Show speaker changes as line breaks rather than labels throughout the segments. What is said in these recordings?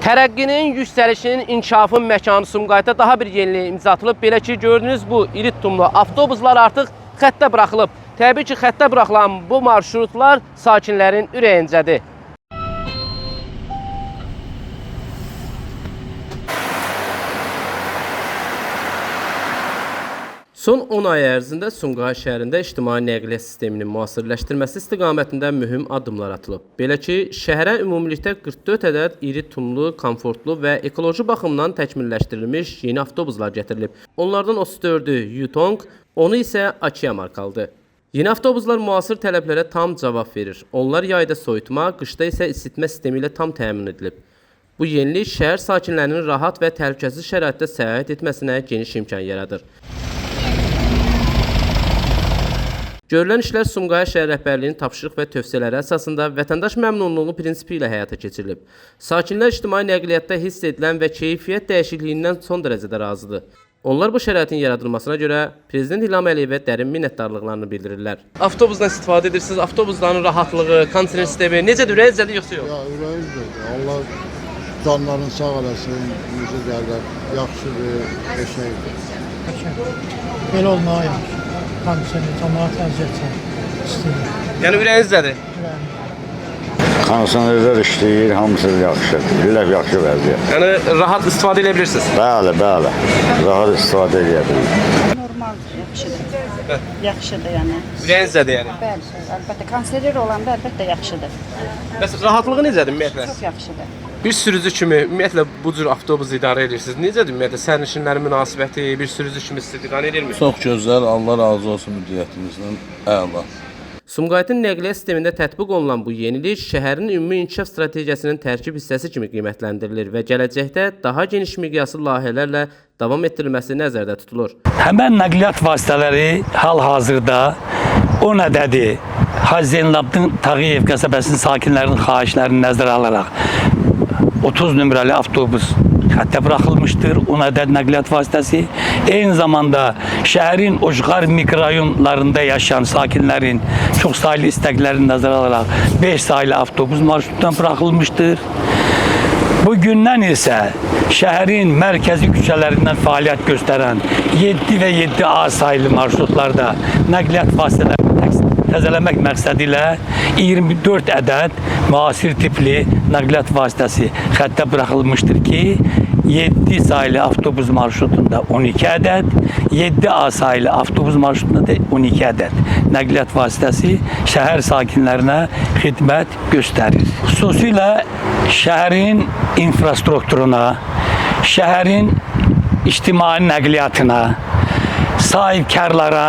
Tərəqqinin, yüksəlişinin, inkişafın məkanı Sumqayıtda daha bir yeniliyə imza atılıb. Belə ki, gördüyünüz bu iri tutumlu avtobuslar artıq xəttə buraxılıb. Təbii ki, xəttə buraxılan bu marşrutlar sakinlərin ürəyincədir. Son 10 ay ərzində Sumqayıt şəhərində ictimai nəqliyyat sisteminin müasirləşdirilməsi istiqamətində mühüm addımlar atılıb. Belə ki, şəhərə ümumilikdə 44 ədəd iri tumlu, komfortlu və ekoloji baxımdan təkmilləşdirilmiş yeni avtobuslar gətirilib. Onlardan 34-ü Yutong, onu isə Akia markalıdır. Yeni avtobuslar müasir tələblərə tam cavab verir. Onlar yayda soyutma, qışda isə isitmə sistemi ilə tam təmin edilib. Bu yenilik şəhər sakinlərinin rahat və təhlükəsiz şəraitdə səyahət etməsinə geniş imkan yaradır. Görülən işlər Sumqayıt şəhər rəhbərliyinin tapşırıq və tövsiyələri əsasında vətəndaş məmnunluğu prinsipi ilə həyata keçirilib. Sakinlər ictimai nəqliyyatda hiss edilən və keyfiyyət dəyişikliyindən son dərəcədə razıdır. Onlar bu şəraitin yaradılmasına görə Prezident İlham Əliyevə dərin minnətdarlıqlarını bildirirlər. Avtobusdan istifadə edirsiniz, avtobusların rahatlığı, kondisioner sistemi necədir, ürəyinizcədir yoxsa yox?
Ya, ürəyimizdir. Allah canlarını sağ eləsin, yüzü gəllər, yaxşıdır, eşəkdir.
Belə olmağa yaxşı. Kondisioner, cəmaət əziyyət istəyir.
Yəni ürəyinizdədir?
Kondisionerlər işləyir, hamısı yaxşı. Lüləf yaxşı vəziyyət.
Yəni rahat istifadə edə bilirsiniz?
Bəli, bəli. Rahat istifadə edə bilirik.
Normaldır, yaxşıdır. Yaxşıdır yəni.
Ürəyinizdədir yəni?
Bəli, əlbəttə kondisioner olanda əlbəttə yaxşıdır.
Bəs rahatlığı necədir ümumiyyətlə?
Çox yaxşıdır.
Bir sürücü kimi ümumiyyətlə bu cür avtobus idarə edirsiniz. Necədir ümumiyyətlə sərnişinlərin münasibəti, bir sürücü kimi sizi idarə edirmi?
Çox gözəl, Allah razı olsun müdiriyyətimizdən. Əla.
Sumqayıtın nəqliyyat sistemində tətbiq olunan bu yenilik şəhərin ümumi inkişaf strategiyasının tərkib hissəsi kimi qiymətlendirilir və gələcəkdə daha geniş miqyaslı layihələrlə davam etdirilməsi nəzərdə tutulur.
Həmən nəqliyyat vasitələri hal-hazırda o ədədi Hacı Zeynalabdin Tağıyev qəsəbəsinin sakinlərinin xahişlərini nəzərə alaraq 30 nömrəli avtobus xəttə buraxılmışdır. 10 ədəd nəqliyyat vasitəsi. Eyni zamanda şəhərin ucqar mikrorayonlarında yaşayan sakinlərin çox saylı istəklərini nəzərə alaraq 5 saylı avtobus marşrutdan buraxılmışdır. Bugündən isə şəhərin mərkəzi küçələrindən fəaliyyət göstərən 7 və 7A saylı marşrutlarda nəqliyyat vasitələrini təzələmək məqsədi ilə 24 ədəd müasir tipli nəqliyyat vasitəsi xəttə buraxılmışdır ki, 7 saylı avtobus marşrutunda 12 ədəd, 7A saylı avtobus marşrutunda da 12 ədəd nəqliyyat vasitəsi şəhər sakinlərinə xidmət göstərir. Xüsusilə şəhərin infrastrukturuna, şəhərin ictimai nəqliyyatına, sahibkarlara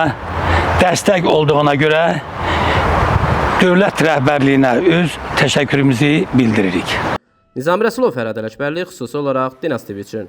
dəstək olduğuna görə dövlət rəhbərliyinə öz təşəkkürümüzü bildiririk.
Nizami Rəsulov, Fərhad Ələkbərli, xüsusi olaraq Dinas TV üçün.